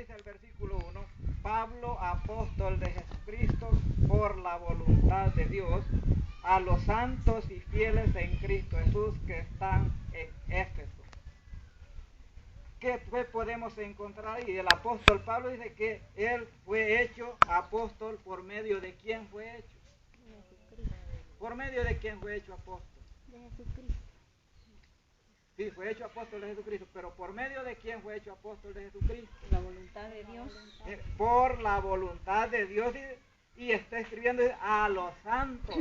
dice el versículo 1, Pablo, apóstol de Jesucristo, por la voluntad de Dios, a los santos y fieles en Cristo Jesús que están en Éfeso. ¿Qué podemos encontrar ahí? El apóstol Pablo dice que él fue hecho apóstol. ¿Por medio de quién fue hecho? ¿Por medio de quién fue hecho apóstol? De Jesucristo. Sí, fue hecho apóstol de Jesucristo, pero ¿por medio de quién fue hecho apóstol de Jesucristo? La voluntad de Dios. Por la voluntad de Dios, y está escribiendo a los santos.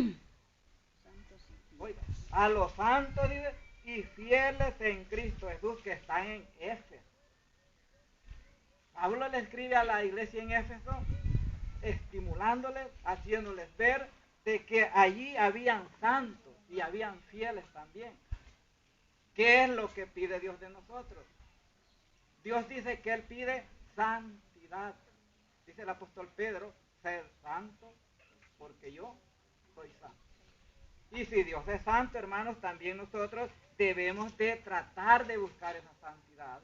Oiga, a los santos, dice, y fieles en Cristo Jesús que están en Éfeso. Pablo le escribe a la iglesia en Éfeso, estimulándoles, haciéndoles ver de que allí habían santos y habían fieles también. ¿Qué es lo que pide Dios de nosotros? Dios dice que Él pide santidad. Dice el apóstol Pedro, ser santo porque yo soy santo. Y si Dios es santo, hermanos, también nosotros debemos de tratar de buscar esa santidad.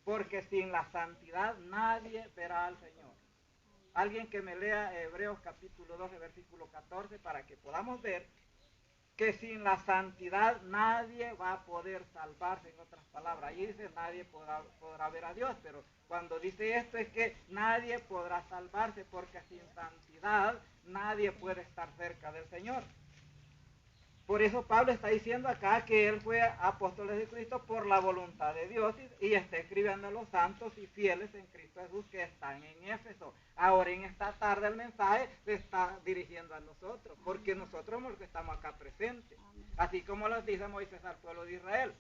Porque sin la santidad nadie verá al Señor. Alguien que me lea Hebreos capítulo 12, versículo 14, para que podamos ver que sin la santidad nadie va a poder salvarse. En otras palabras, allí dice nadie podrá ver a Dios, pero cuando dice esto es que nadie podrá salvarse, porque sin santidad nadie puede estar cerca del Señor. Por eso Pablo está diciendo acá que él fue apóstol de Cristo por la voluntad de Dios, y está escribiendo a los santos y fieles en Cristo Jesús que están en Éfeso. Ahora en esta tarde el mensaje se está dirigiendo a nosotros, porque nosotros somos los que estamos acá presentes. Así como lo dice Moisés al pueblo de Israel.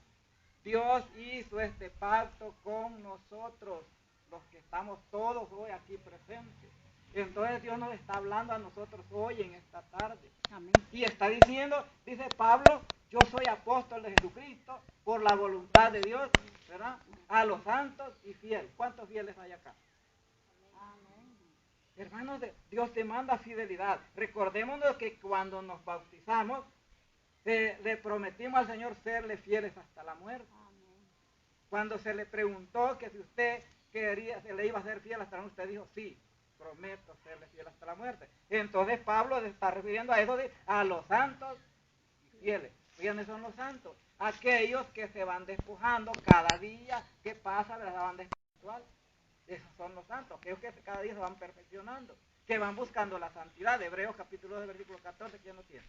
Dios hizo este pacto con nosotros, los que estamos todos hoy aquí presentes. Entonces Dios nos está hablando a nosotros hoy en esta tarde. Amén. Y está diciendo, dice Pablo, yo soy apóstol de Jesucristo por la voluntad de Dios, ¿verdad? A los santos y fieles. ¿Cuántos fieles hay acá? Amén. Hermanos, Dios demanda fidelidad. Recordémonos que cuando nos bautizamos, le prometimos al Señor serle fieles hasta la muerte. Amén. Cuando se le preguntó que si usted se le iba a ser fiel hasta la muerte, usted dijo sí. Prometo serle fiel hasta la muerte. Entonces Pablo se está refiriendo a eso a los santos y fieles. ¿Quiénes son los santos? Aquellos que se van despojando cada día que pasa de la banda espiritual. Esos son los santos, aquellos que cada día se van perfeccionando, que van buscando la santidad. Hebreos capítulo 2, versículo 14, ¿quién lo tiene?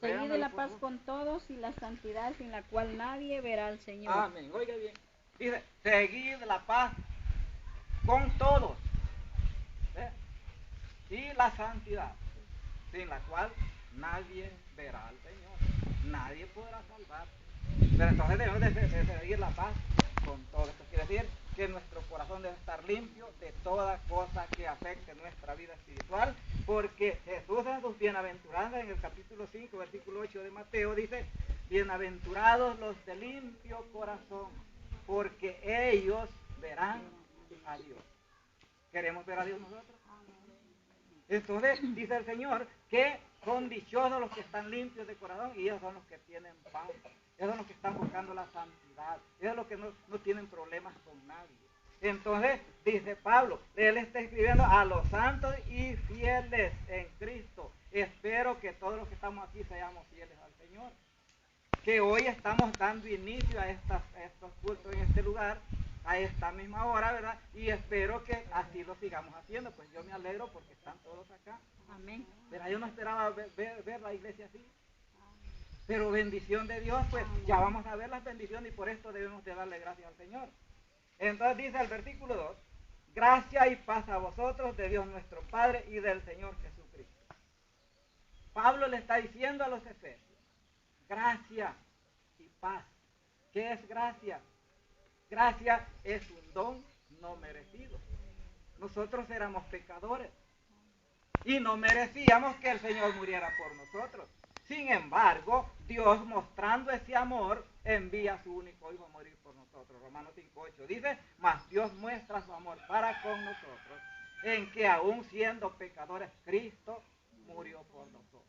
Seguid la paz con todos y la santidad sin la cual nadie verá al Señor. Amén, oiga bien. Dice, seguid la paz con todos, y la santidad, sin la cual nadie verá al Señor, nadie podrá salvarse. Pero entonces debemos de seguir la paz con todos. Esto quiere decir que nuestro corazón debe estar limpio de toda cosa que afecte nuestra vida espiritual, porque Jesús en sus bienaventuranzas, en el capítulo 5, versículo 8 de Mateo, dice, bienaventurados los de limpio corazón, porque ellos verán a Dios. ¿Queremos ver a Dios nosotros? Entonces dice el Señor que son dichosos los que están limpios de corazón, y ellos son los que tienen paz. Ellos son los que están buscando la santidad. Ellos son los que no tienen problemas con nadie. Entonces dice Pablo, él está escribiendo a los santos y fieles en Cristo. Espero que todos los que estamos aquí seamos fieles al Señor. Que hoy estamos dando inicio a estos cultos en este lugar, a esta misma hora, ¿verdad? Y espero que así lo sigamos haciendo. Pues yo me alegro porque están todos acá. Amén. Pero yo no esperaba ver la iglesia así. Pero bendición de Dios, pues ya vamos a ver las bendiciones, y por esto debemos de darle gracias al Señor. Entonces dice el versículo 2, gracia y paz a vosotros de Dios nuestro Padre y del Señor Jesucristo. Pablo le está diciendo a los efesios, gracia y paz. ¿Qué es gracia? Gracia es un don no merecido. Nosotros éramos pecadores y no merecíamos que el Señor muriera por nosotros. Sin embargo, Dios, mostrando ese amor, envía a su único Hijo a morir por nosotros. Romanos 5:8 dice, mas Dios muestra su amor para con nosotros, en que aún siendo pecadores, Cristo murió por nosotros.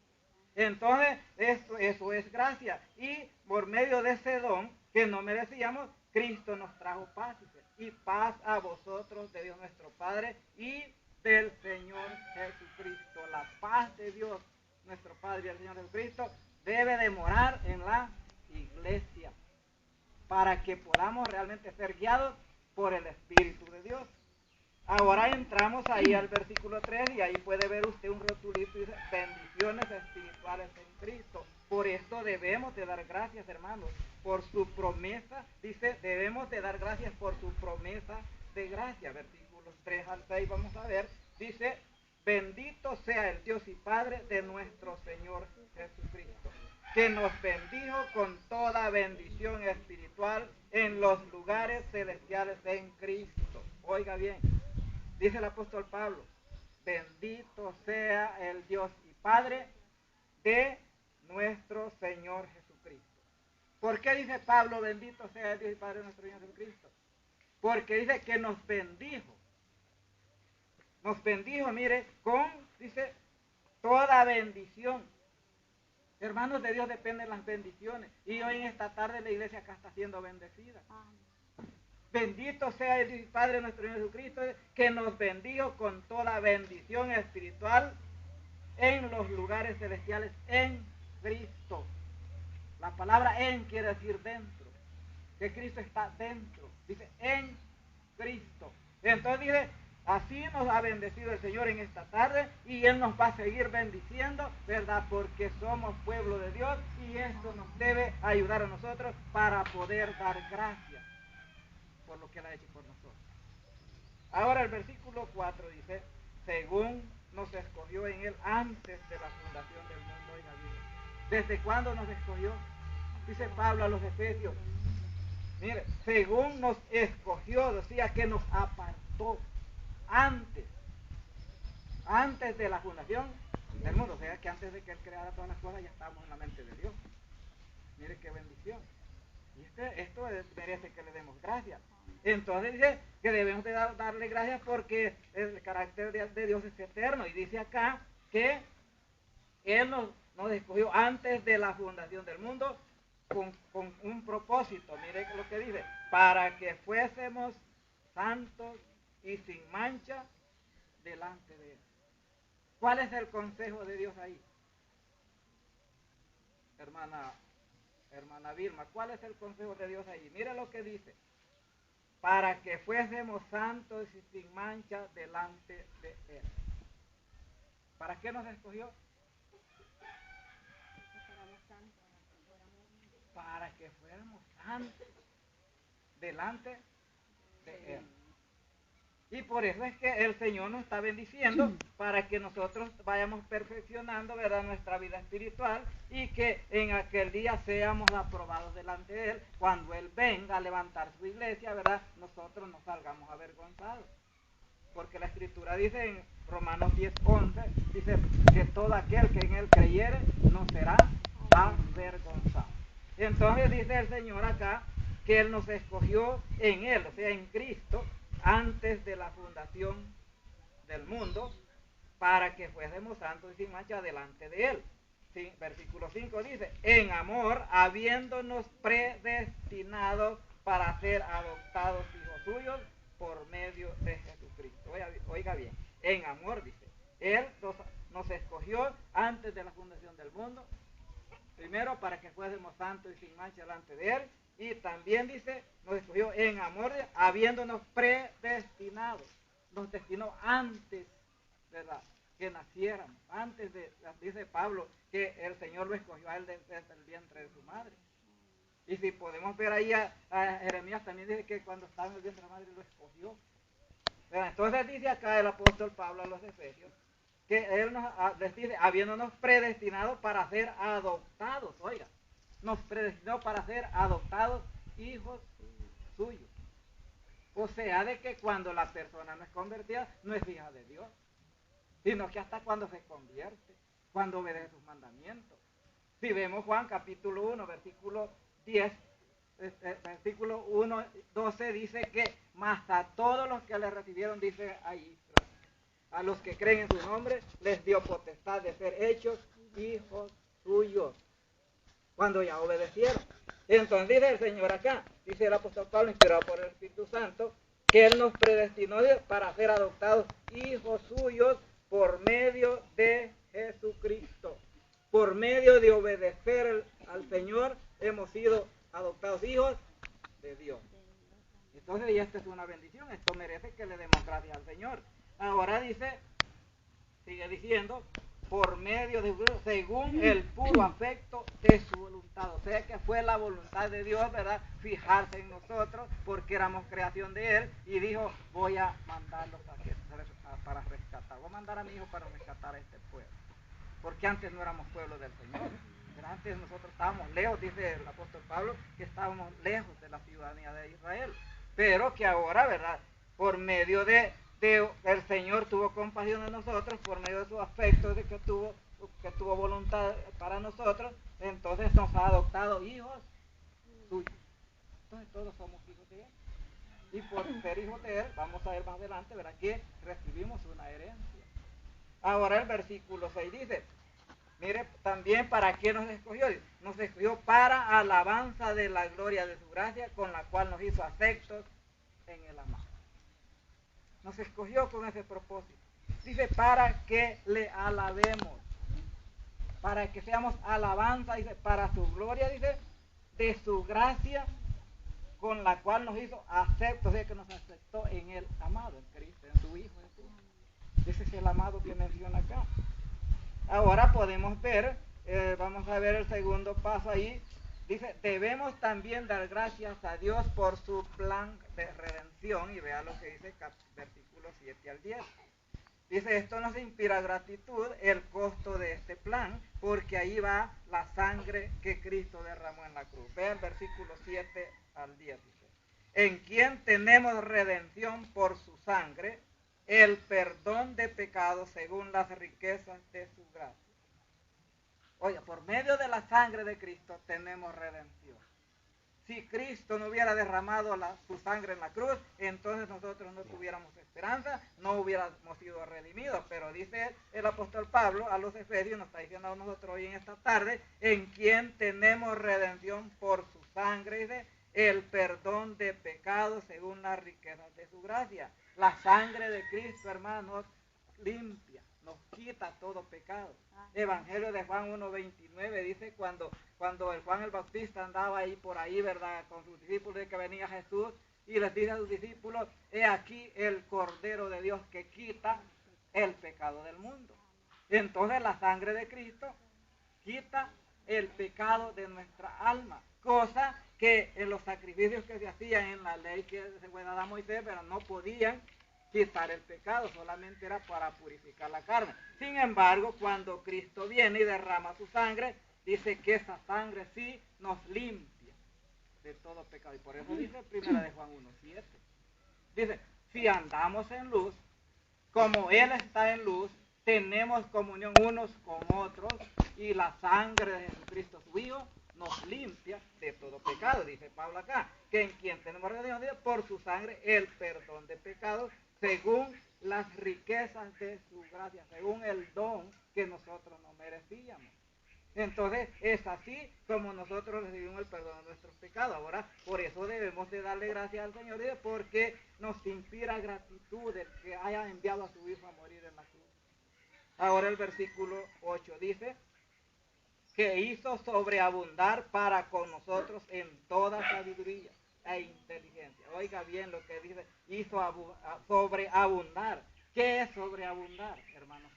Entonces, eso es gracia. Y por medio de ese don, que no merecíamos, Cristo nos trajo paz, dice, y paz a vosotros de Dios nuestro Padre y del Señor Jesucristo. La paz de Dios nuestro Padre y del Señor Jesucristo debe de morar en la iglesia para que podamos realmente ser guiados por el Espíritu de Dios. Ahora entramos ahí al versículo 3 y ahí puede ver usted un rotulito y dice bendiciones espirituales en Cristo. Por esto debemos de dar gracias, hermanos, por su promesa. Dice, debemos de dar gracias por su promesa de gracia. Versículos 3 al 6 vamos a ver. Dice, bendito sea el Dios y Padre de nuestro Señor Jesucristo, que nos bendijo con toda bendición espiritual en los lugares celestiales en Cristo. Oiga bien, dice el apóstol Pablo, bendito sea el Dios y Padre de nuestro Señor Jesucristo. ¿Por qué dice Pablo, bendito sea el Dios y Padre de nuestro Señor Jesucristo? Porque dice que nos bendijo. Nos bendijo, mire, con, dice, toda bendición. Hermanos, de Dios dependen las bendiciones. Y hoy en esta tarde la iglesia acá está siendo bendecida. Bendito sea el Dios y Padre nuestro Señor Jesucristo, que nos bendijo con toda bendición espiritual en los lugares celestiales en Cristo. La palabra en quiere decir dentro, que Cristo está dentro. Dice en Cristo. Entonces dice, así nos ha bendecido el Señor en esta tarde y Él nos va a seguir bendiciendo, ¿verdad? Porque somos pueblo de Dios y esto nos debe ayudar a nosotros para poder dar gracias por lo que Él ha hecho por nosotros. Ahora el versículo 4 dice, según nos escogió en Él antes de la fundación del mundo. Oiga bien, ¿desde cuándo nos escogió? Dice Pablo a los Efesios, mire, según nos escogió, decía que nos apartó antes de la fundación del mundo, o sea que antes de que Él creara todas las cosas ya estábamos en la mente de Dios. Mire qué bendición. Y esto merece que le demos gracias. Entonces dice que debemos de darle gracias porque el carácter de Dios es eterno. Y dice acá que Él nos escogió antes de la fundación del mundo con un propósito. Mire lo que dice, para que fuésemos santos y sin mancha delante de Él. ¿Cuál es el consejo de Dios ahí? Hermana Vilma, ¿cuál es el consejo de Dios ahí? Mire lo que dice, para que fuésemos santos y sin mancha delante de Él. ¿Para qué nos escogió? Para que fuéramos santos delante de Él. Y por eso es que el Señor nos está bendiciendo para que nosotros vayamos perfeccionando, ¿verdad?, nuestra vida espiritual y que en aquel día seamos aprobados delante de Él. Cuando Él venga a levantar su iglesia, ¿verdad?, nosotros no salgamos avergonzados. Porque la Escritura dice en Romanos 10:11, dice que todo aquel que en Él creyere no será avergonzado. Entonces dice el Señor acá que Él nos escogió en Él, o sea, en Cristo, antes de la fundación del mundo, para que fuésemos santos y sin mancha delante de Él. Sí, versículo 5 dice, en amor, habiéndonos predestinado para ser adoptados hijos suyos por medio de Jesucristo. Oiga bien, en amor dice, Él nos escogió antes de la fundación del mundo, primero para que fuésemos santos y sin mancha delante de Él, y también dice, nos escogió en amor, habiéndonos predestinado. Nos destinó antes, ¿verdad?, que naciéramos. Antes dice Pablo, que el Señor lo escogió a Él desde el vientre de su madre. Y si podemos ver ahí a Jeremías, también dice que cuando estaba en el vientre de la madre lo escogió. ¿Verdad? Entonces dice acá el apóstol Pablo a los Efesios, que Él les dice, habiéndonos predestinado para ser adoptados. Oiga, nos predestinó para ser adoptados hijos suyos. O sea, de que cuando la persona no es convertida, no es hija de Dios, sino que hasta cuando se convierte, cuando obedece sus mandamientos. Si vemos Juan capítulo 1, versículo 10, versículo 1, 12, dice que más a todos los que le recibieron, dice ahí, a los que creen en su nombre, les dio potestad de ser hechos hijos suyos. cuando ya obedecieron. Entonces dice el Señor acá, dice el apóstol Pablo, inspirado por el Espíritu Santo, que Él nos predestinó para ser adoptados hijos suyos por medio de Jesucristo. Por medio de obedecer al Señor, hemos sido adoptados hijos de Dios. Entonces, y esta es una bendición, esto merece que le demos gracias al Señor. Ahora dice, sigue diciendo, por medio de, según el puro afecto de su voluntad. O sea que fue la voluntad de Dios, ¿verdad?, fijarse en nosotros, porque éramos creación de Él, y dijo, voy a mandarlos para rescatar, voy a mandar a mi hijo para rescatar a este pueblo. Porque antes no éramos pueblo del Señor. Pero antes nosotros estábamos lejos, dice el apóstol Pablo, que estábamos lejos de la ciudadanía de Israel. Pero que ahora, ¿verdad?, por medio de el Señor tuvo compasión de nosotros, por medio de su afecto, de que tuvo voluntad para nosotros, entonces nos ha adoptado hijos suyos. Entonces todos somos hijos de Él. Y por ser hijos de Él, vamos a ver más adelante, ¿verdad?, que recibimos una herencia. Ahora el versículo 6 dice, mire, también para qué nos escogió. Nos escogió para alabanza de la gloria de su gracia, con la cual nos hizo aceptos en el amado. Nos escogió con ese propósito. Dice, para que le alabemos, para que seamos alabanza, dice, para su gloria, dice, de su gracia, con la cual nos hizo aceptos, o sea, que nos aceptó en el amado, en Cristo, en su Hijo Jesús. Ese es el amado que menciona acá. Ahora podemos ver, vamos a ver el segundo paso ahí. Dice, debemos también dar gracias a Dios por su plan de redención. Y vea lo que dice versículos 7 al 10. Dice, esto nos inspira gratitud, el costo de este plan, porque ahí va la sangre que Cristo derramó en la cruz. Vea el versículo 7 al 10. Dice, en quien tenemos redención por su sangre, el perdón de pecados según las riquezas de su gracia. Oye, por medio de la sangre de Cristo tenemos redención. Si Cristo no hubiera derramado su sangre en la cruz, entonces nosotros no tuviéramos esperanza, no hubiéramos sido redimidos. Pero dice el apóstol Pablo a los Efesios, nos está diciendo a nosotros hoy en esta tarde, en quien tenemos redención por su sangre, dice, el perdón de pecados según las riquezas de su gracia. La sangre de Cristo, hermanos, limpia, nos quita todo pecado. Evangelio de Juan 1:29 dice, cuando el Juan el Bautista andaba ahí por ahí, ¿verdad?, con sus discípulos, de que venía Jesús, y les dice a sus discípulos, he aquí el Cordero de Dios que quita el pecado del mundo. Entonces la sangre de Cristo quita el pecado de nuestra alma, cosa que en los sacrificios que se hacían en la ley que se fue dada a Moisés, pero no podían quitar el pecado, solamente era para purificar la carne. Sin embargo, cuando Cristo viene y derrama su sangre, dice que esa sangre sí nos limpia de todo pecado. Y por eso dice 1 de Juan 1:7. Dice, si andamos en luz, como Él está en luz, tenemos comunión unos con otros, y la sangre de Jesucristo, su Hijo, nos limpia de todo pecado. Dice Pablo acá, que en quien tenemos redención por su sangre el perdón de pecados, según las riquezas de su gracia, según el don que nosotros no merecíamos. Entonces es así como nosotros recibimos el perdón de nuestros pecados. Ahora, por eso debemos de darle gracias al Señor, porque nos inspira gratitud de que haya enviado a su Hijo a morir en la cruz. Ahora el versículo 8 dice, que hizo sobreabundar para con nosotros en toda sabiduría e inteligencia. Oiga bien lo que dice, hizo sobreabundar. ¿Qué es sobreabundar, hermanos?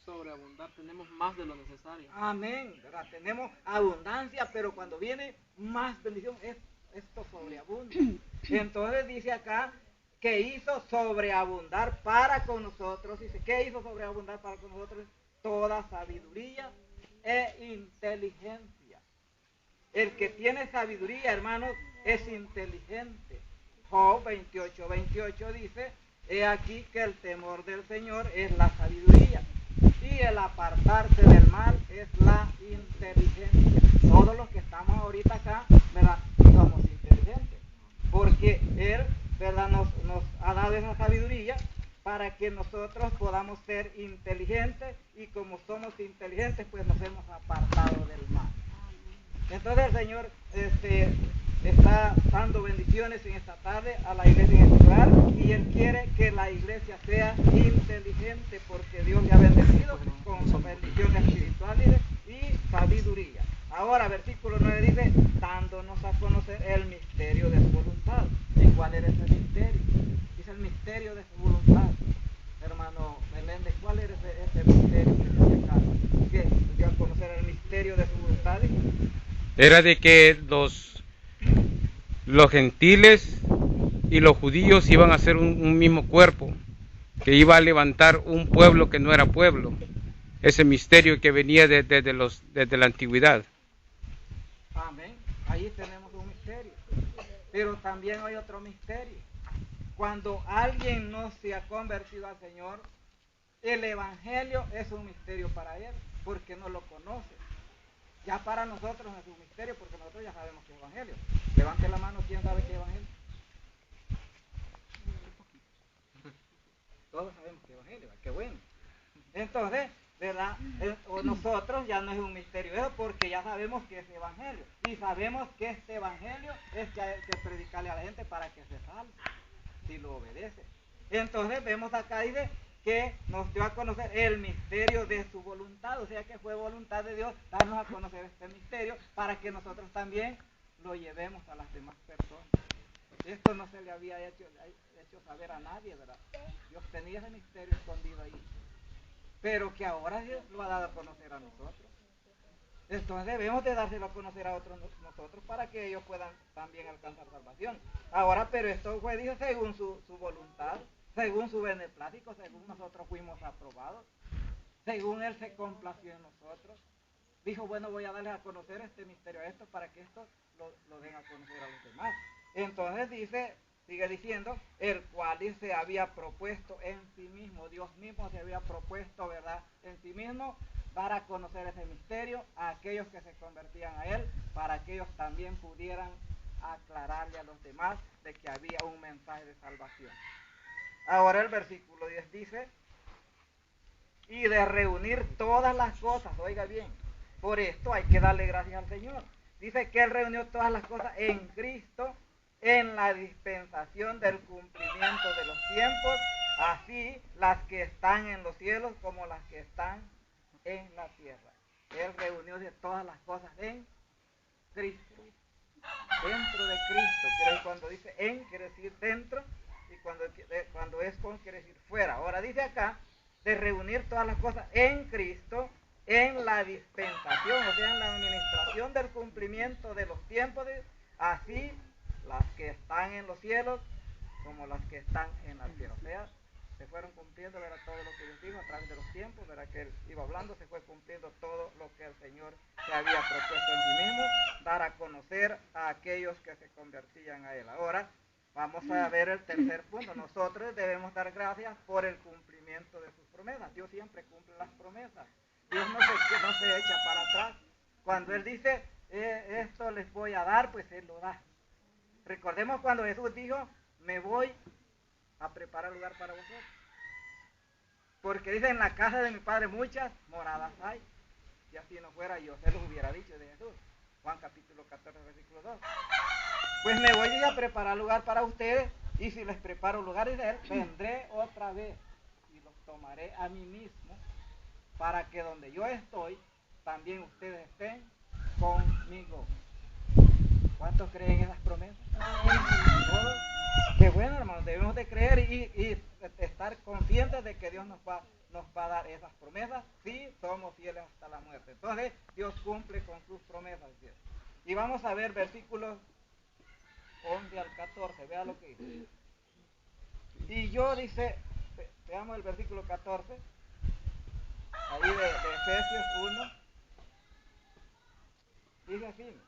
Sobreabundar, tenemos más de lo necesario. Amén, ¿verdad? Tenemos abundancia, pero cuando viene más bendición, esto sobreabunda. Entonces dice acá, que hizo sobreabundar para con nosotros. Dice, ¿qué hizo sobreabundar para con nosotros? Toda sabiduría e inteligencia. El que tiene sabiduría, hermanos, es inteligente. Job 28:28 dice, he aquí que el temor del Señor es la sabiduría, y el apartarse del mal es la inteligencia. Todos los que estamos ahorita acá, ¿verdad?, somos inteligentes, porque Él, ¿verdad?, nos ha dado esa sabiduría para que nosotros podamos ser inteligentes, y como somos inteligentes, pues nos hemos apartado del mal. Entonces el Señor está dando bendiciones en esta tarde a la iglesia en este lugar, y Él quiere que la iglesia sea inteligente, porque Dios le ha bendecido con bendiciones espirituales y sabiduría. Ahora, versículo 9 dice, dándonos a conocer el misterio de su voluntad. ¿Y cuál era ese misterio? Dice el misterio de su voluntad. Hermano Meléndez, ¿cuál era ese misterio que se dio a conocer el misterio de su voluntad? Era de que los gentiles y los judíos iban a ser un mismo cuerpo, que iba a levantar un pueblo que no era pueblo. Ese misterio que venía desde la antigüedad. Amén. Ahí tenemos un misterio. Pero también hay otro misterio. Cuando alguien no se ha convertido al Señor, el Evangelio es un misterio para él, porque no lo conoce. Ya para nosotros no es un misterio, porque nosotros ya sabemos que es Evangelio. Levante la mano, ¿quién sabe qué es Evangelio? Todos sabemos que es Evangelio, qué bueno. Entonces, ¿verdad? Nosotros ya no es un misterio eso, porque ya sabemos que es Evangelio. Y sabemos que este Evangelio es que hay que predicarle a la gente para que se salve, si lo obedece. Entonces vemos acá, dice, que nos dio a conocer el misterio de su voluntad, o sea que fue voluntad de Dios darnos a conocer este misterio para que nosotros también lo llevemos a las demás personas. Esto no se le había hecho saber a nadie, ¿verdad? Dios tenía ese misterio escondido ahí, pero que ahora Dios lo ha dado a conocer a nosotros. Entonces debemos de dárselo a conocer a otros nosotros para que ellos puedan también alcanzar salvación. Ahora, pero esto fue dicho según su voluntad, según su beneplácito, según nosotros fuimos aprobados, según Él se complació en nosotros. Dijo, bueno, voy a darles a conocer este misterio a estos para que estos lo den a conocer a los demás. Entonces sigue diciendo, el cual se había propuesto en sí mismo, Dios mismo se había propuesto, ¿verdad?, en sí mismo, dar a conocer ese misterio a aquellos que se convertían a Él, para que ellos también pudieran aclararle a los demás de que había un mensaje de salvación. Ahora el versículo 10 dice, y de reunir todas las cosas, oiga bien, por esto hay que darle gracias al Señor. Dice que Él reunió todas las cosas en Cristo, en la dispensación del cumplimiento de los tiempos, así las que están en los cielos como las que están en la tierra. Él reunió de todas las cosas en Cristo, dentro de Cristo. Que cuando dice en quiere decir dentro, y cuando es con quiere decir fuera. Ahora dice acá de reunir todas las cosas en Cristo, en la dispensación, o sea, en la administración del cumplimiento de los tiempos, así las que están en los cielos como las que están en la tierra. O sea, se fueron cumpliendo, ¿verdad?, todo lo que Dios dijo a través de los tiempos, ¿verdad?, que Él iba hablando, se fue cumpliendo todo lo que el Señor se había propuesto en sí mismo, dar a conocer a aquellos que se convertían a Él. Ahora vamos a ver el tercer punto. Nosotros debemos dar gracias por el cumplimiento de sus promesas. Dios siempre cumple las promesas. Dios no se echa para atrás. Cuando Él dice, esto les voy a dar, pues Él lo da. Recordemos cuando Jesús dijo, me voy a preparar lugar para vosotros. Porque dice, en la casa de mi Padre muchas moradas hay. Si así no fuera, yo se los hubiera dicho de Jesús. Juan capítulo 14, versículo 2. Pues me voy a preparar lugar para ustedes, y si les preparo lugar, dice Él, vendré otra vez y los tomaré a mí mismo, para que donde yo estoy, también ustedes estén conmigo. ¿Cuántos creen en esas promesas? ¿Todos? Qué bueno, hermanos, debemos de creer y estar conscientes de que Dios nos va a dar esas promesas si somos fieles hasta la muerte. Entonces, Dios cumple con sus promesas. Y vamos a ver versículos 11 al 14, vea lo que dice. Y yo, dice, veamos el versículo 14, ahí de Efesios 1, dice así,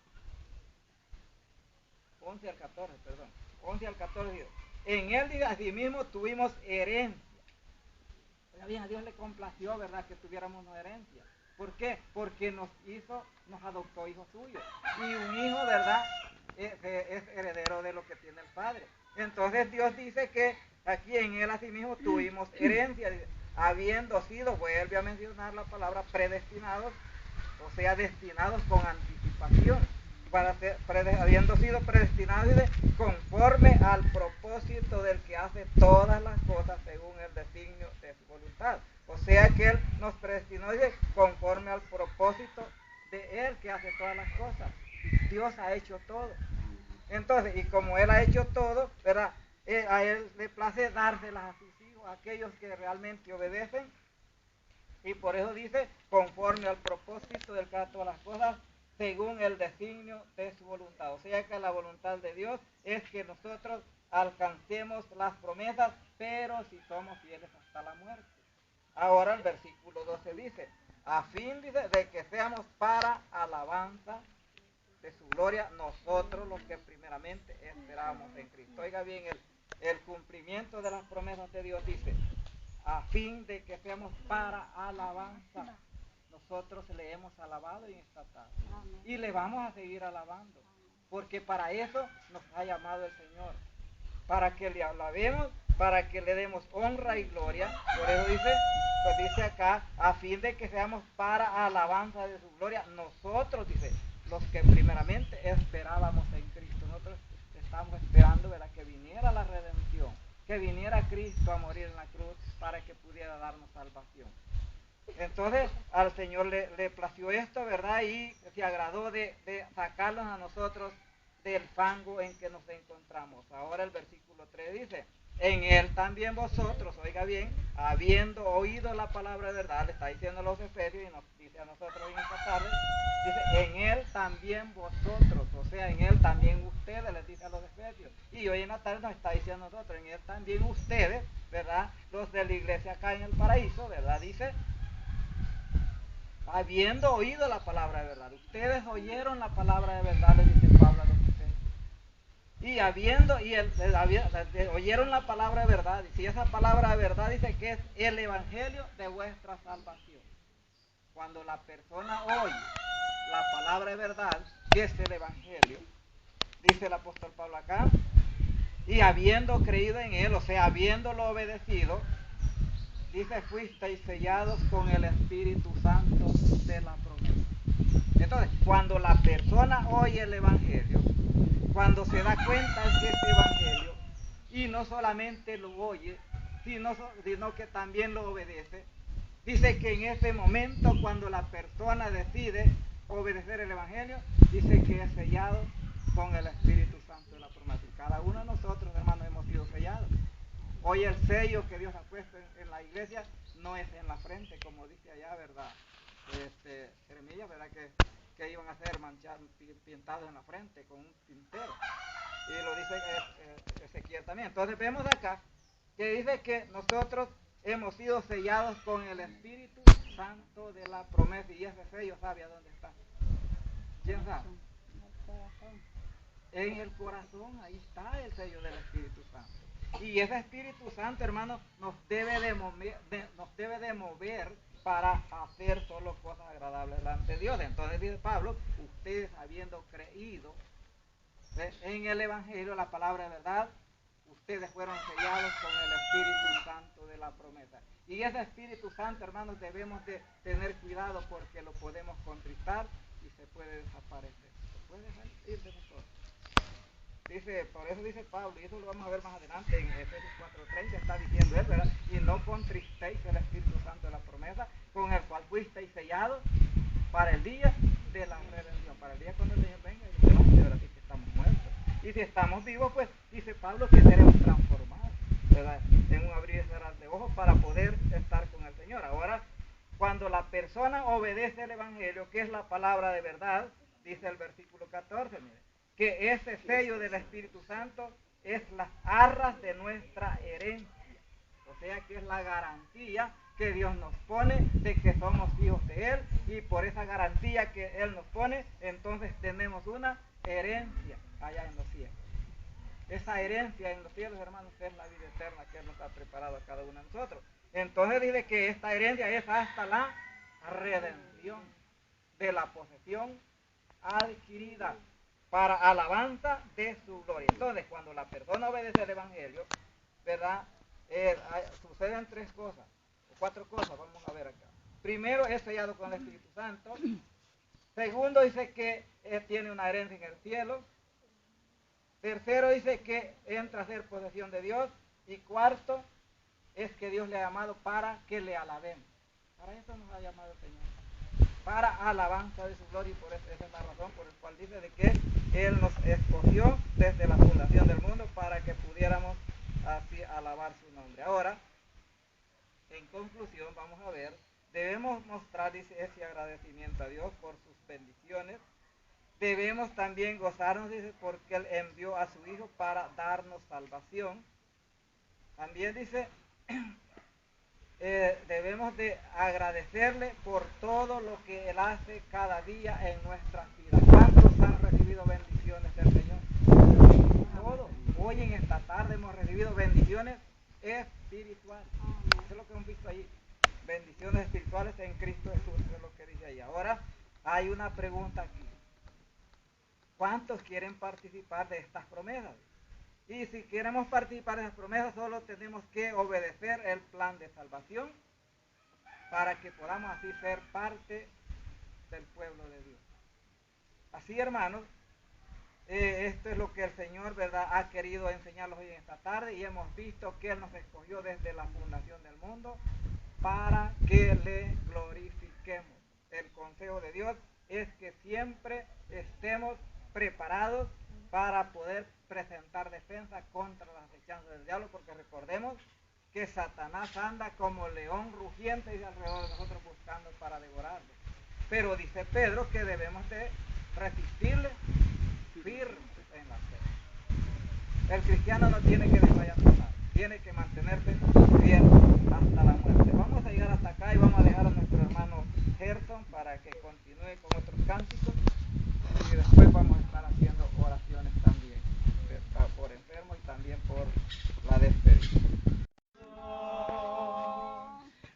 11 al 14, perdón, 11 al 14 dice, en Él, dice, asimismo tuvimos herencia. Oiga bien, a Dios le complació, ¿verdad?, que tuviéramos una herencia. ¿Por qué? Porque nos adoptó hijos suyos. Y un hijo, ¿verdad?, es heredero de lo que tiene el Padre. Entonces Dios dice que aquí en Él asimismo tuvimos herencia, habiendo sido, vuelve a mencionar la palabra predestinados, o sea, destinados con anticipación salvación, habiendo sido predestinados conforme al propósito del que hace todas las cosas según el designio de su voluntad. O sea que Él nos predestinó conforme al propósito de Él que hace todas las cosas. Dios ha hecho todo. Entonces, y como Él ha hecho todo, ¿verdad? A Él le place dárselas a sus hijos, a aquellos que realmente obedecen. Y por eso dice, conforme al propósito del que hace todas las cosas, según el designio de su voluntad. O sea que la voluntad de Dios es que nosotros alcancemos las promesas, pero si somos fieles hasta la muerte. Ahora el versículo 12 dice, a fin dice, de que seamos para alabanza de su gloria, nosotros los que primeramente esperamos en Cristo. Oiga bien, el cumplimiento de las promesas de Dios dice, a fin de que seamos para alabanza. Nosotros le hemos alabado en esta tarde y le vamos a seguir alabando, porque para eso nos ha llamado el Señor, para que le alabemos, para que le demos honra y gloria. Por eso dice, pues dice acá, a fin de que seamos para alabanza de su gloria, nosotros, dice, los que primeramente esperábamos en Cristo. Nosotros estamos esperando, ¿verdad?, que viniera la redención, que viniera Cristo a morir en la cruz para que pudiera darnos salvación. Entonces al Señor le plació esto, ¿verdad? Y se agradó de sacarnos a nosotros del fango en que nos encontramos. Ahora el versículo 3 dice, en Él también vosotros, oiga bien, habiendo oído la palabra de verdad, le está diciendo a los Efesios y nos dice a nosotros en esta tarde, dice, en Él también vosotros, o sea, en Él también ustedes, les dice a los Efesios. Y hoy en la tarde nos está diciendo a nosotros, en Él también ustedes, ¿verdad? Los de la iglesia acá en el paraíso, ¿verdad? Dice, habiendo oído la palabra de verdad. Ustedes oyeron la palabra de verdad, le dice Pablo a los Efesios. Y oyeron la palabra de verdad. Y si esa palabra de verdad dice que es el evangelio de vuestra salvación. Cuando la persona oye la palabra de verdad, que es el evangelio, dice el apóstol Pablo acá, y habiendo creído en él, o sea, habiéndolo obedecido, dice, fuisteis sellados con el Espíritu Santo de la promesa. Entonces, cuando la persona oye el evangelio, cuando se da cuenta de ese evangelio, y no solamente lo oye, sino que también lo obedece, dice que en ese momento, cuando la persona decide obedecer el evangelio, dice que es sellado con el Espíritu Santo de la promesa. Y cada uno de nosotros, hermanos, hemos sido sellados. Hoy el sello que Dios ha puesto en la iglesia no es en la frente, como dice allá, ¿verdad? Jeremías, ¿verdad? Que iban a ser pintados en la frente con un tintero. Y lo dice Ezequiel también. Entonces vemos acá que dice que nosotros hemos sido sellados con el Espíritu Santo de la promesa. Y ese sello, ¿sabe a dónde está? ¿Quién sabe? En el corazón, ahí está el sello del Espíritu Santo. Y ese Espíritu Santo, hermano, nos debe de mover para hacer solo cosas agradables delante de Dios. Entonces dice Pablo, ustedes habiendo creído en el Evangelio, la palabra de verdad, ustedes fueron sellados con el Espíritu Santo de la promesa. Y ese Espíritu Santo, hermanos, debemos de tener cuidado porque lo podemos contristar y se puede desaparecer. Se puede ir de nosotros. Dice, por eso dice Pablo, y eso lo vamos a ver más adelante en Efesios 4:30, está diciendo él, ¿verdad? Y no contristéis el Espíritu Santo de la promesa, con el cual fuisteis sellados para el día de la redención, para el día cuando el Señor venga y levante, ¿verdad? Así que estamos muertos. Y si estamos vivos, pues, dice Pablo que seremos transformados, ¿verdad? En un abrir y cerrar de ojos para poder estar con el Señor. Ahora, cuando la persona obedece el Evangelio, que es la palabra de verdad, dice el versículo 14, mire, que ese sello del Espíritu Santo es las arras de nuestra herencia. O sea que es la garantía que Dios nos pone de que somos hijos de Él, y por esa garantía que Él nos pone, entonces tenemos una herencia allá en los cielos. Esa herencia en los cielos, hermanos, es la vida eterna que Él nos ha preparado a cada uno de nosotros. Entonces dice que esta herencia es hasta la redención de la posesión adquirida para alabanza de su gloria. Entonces, cuando la persona obedece el Evangelio, ¿verdad? Suceden 3 cosas, o 4 cosas, vamos a ver acá. Primero, es sellado con el Espíritu Santo. Segundo, dice que tiene una herencia en el cielo. Tercero, dice que entra a ser posesión de Dios. Y cuarto, es que Dios le ha llamado para que le alabemos. Para eso nos ha llamado el Señor. Para alabanza de su gloria, y por eso, esa es la razón por la cual dice de que Él nos escogió desde la fundación del mundo para que pudiéramos así alabar su nombre. Ahora, en conclusión, vamos a ver, debemos mostrar, dice, ese agradecimiento a Dios por sus bendiciones. Debemos también gozarnos, dice, porque Él envió a su Hijo para darnos salvación. También dice, debemos de agradecerle por todo lo que Él hace cada día en nuestras vidas. ¿Cuántos han recibido bendiciones del Señor? Todos. Hoy en esta tarde hemos recibido bendiciones espirituales. Eso es lo que hemos visto ahí. Bendiciones espirituales en Cristo Jesús, eso es lo que dice ahí. Ahora, hay una pregunta aquí. ¿Cuántos quieren participar de estas promesas? Y si queremos participar de esas promesas, solo tenemos que obedecer el plan de salvación para que podamos así ser parte del pueblo de Dios. Así, hermanos, esto es lo que el Señor, ¿verdad?, ha querido enseñarnos hoy en esta tarde, y hemos visto que Él nos escogió desde la fundación del mundo para que le glorifiquemos. El consejo de Dios es que siempre estemos preparados para poder presentar defensa contra las acechanzas del diablo, porque recordemos que Satanás anda como león rugiente y alrededor de nosotros buscando para devorarlo. Pero dice Pedro que debemos de resistirle firmes en la fe. El cristiano no tiene que desmayar, tiene que mantenerse fiel hasta la muerte. Vamos a llegar hasta acá y vamos a dejar a nuestro hermano Gerson para que continúe con otros cánticos, y después vamos a estar haciendo oraciones también por enfermos y también por la despedida.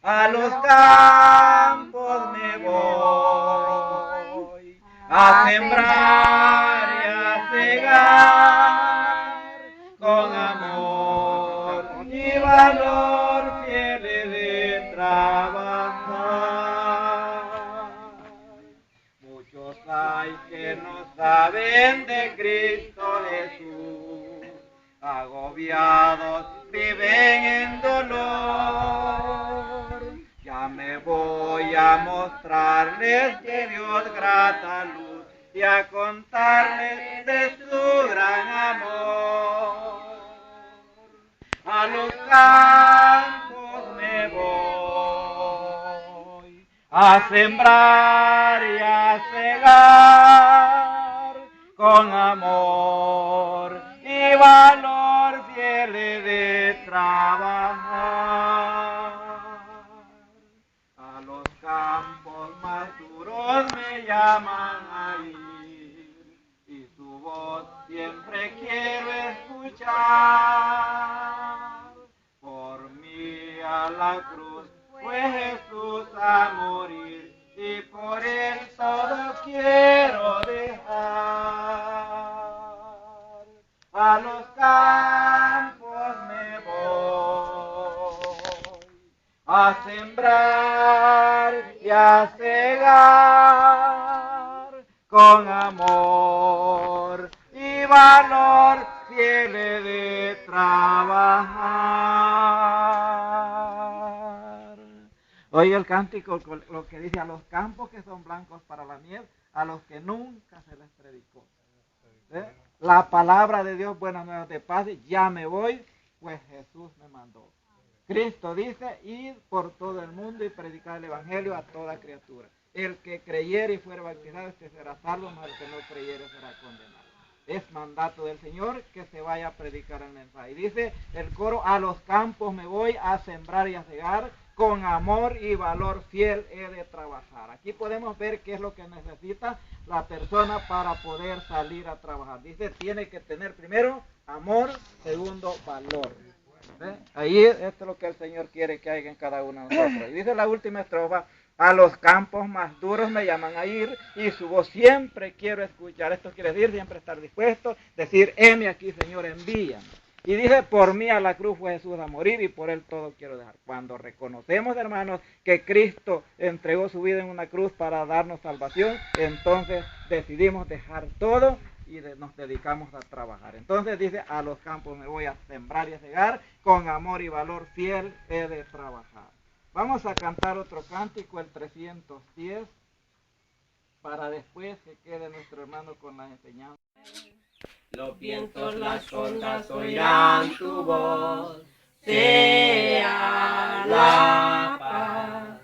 A los campos me voy a sembrar y a cegar con amor y valor fieles de trabajar. Muchos hay que no saben de Cristo Jesús, agobiados viven en dolor. Ya me voy a mostrarles que Dios grata luz y a contarles de su gran amor. A los campos me voy a sembrar y a cegar con amor y valor fieles de trabajar. A los campos más duros me llaman a ir, y su voz siempre quiero escuchar. Por mí a la cruz fue Jesús a morir, y por él todo quiero dejar. A los campos me voy a sembrar y a cegar con amor y valor fieles de trabajar. Oye el cántico, lo que dice: a los campos que son blancos para la miel, a los que nunca se les predicó. La palabra de Dios, buenas nuevas de paz, ya me voy, pues Jesús me mandó. Cristo dice: id por todo el mundo y predicar el evangelio a toda criatura. El que creyere y fuere bautizado, este será salvo, mas el que no creyere será condenado. Es mandato del Señor que se vaya a predicar el mensaje. Y dice el coro: a los campos me voy a sembrar y a cegar, con amor y valor fiel he de trabajar. Aquí podemos ver qué es lo que necesita la persona para poder salir a trabajar. Dice, tiene que tener primero amor, segundo valor. Ahí esto es lo que el Señor quiere que haya en cada uno de nosotros. Y dice la última estrofa: a los campos más duros me llaman a ir, y su voz siempre quiero escuchar. Esto quiere decir siempre estar dispuesto, decir: heme aquí, Señor, envíame. Y dice, por mí a la cruz fue Jesús a morir y por él todo quiero dejar. Cuando reconocemos, hermanos, que Cristo entregó su vida en una cruz para darnos salvación, entonces decidimos dejar todo y nos dedicamos a trabajar. Entonces dice, a los campos me voy a sembrar y a cegar, con amor y valor fiel he de trabajar. Vamos a cantar otro cántico, el 310, para después que quede nuestro hermano con las enseñanzas. Los vientos, las ondas oirán tu voz, sea la paz.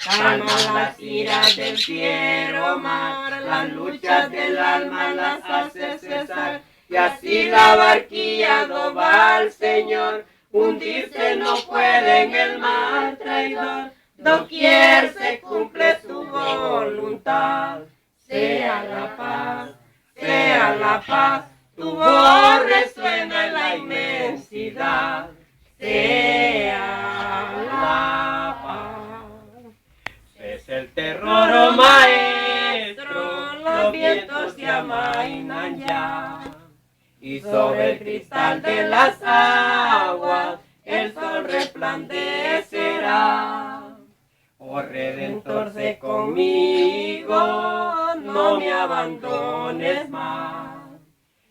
Calma las iras del fiero mar, las luchas del alma las hace cesar, y así la barquilla no va al Señor, hundirse no puede en el mar traidor, doquier se cumple su voluntad, sea la paz, sea la paz. Tu voz resuena en la inmensidad, sea la paz. Es el terror, oh maestro, los vientos se amainan ya, y sobre el cristal de las aguas el sol resplandecerá. Oh Redentor, sé conmigo, no me abandones más.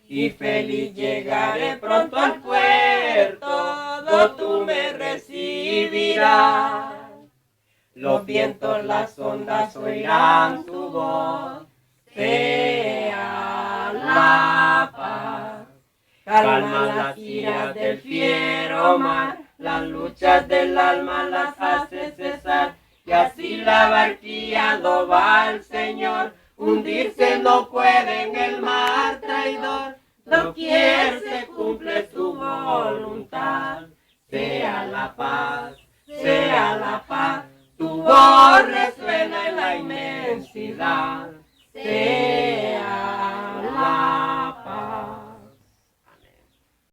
Y feliz llegaré pronto al puerto, donde tú me recibirás. Los vientos, las ondas oirán tu voz, sea la paz. Calma las iras del fiero mar, las luchas del alma las hace cesar, y así la barquilla no va al Señor, hundirse no puede en el mar traidor, doquier se cumple su voluntad, sea la paz, sea la paz, tu voz resuena en la inmensidad, sea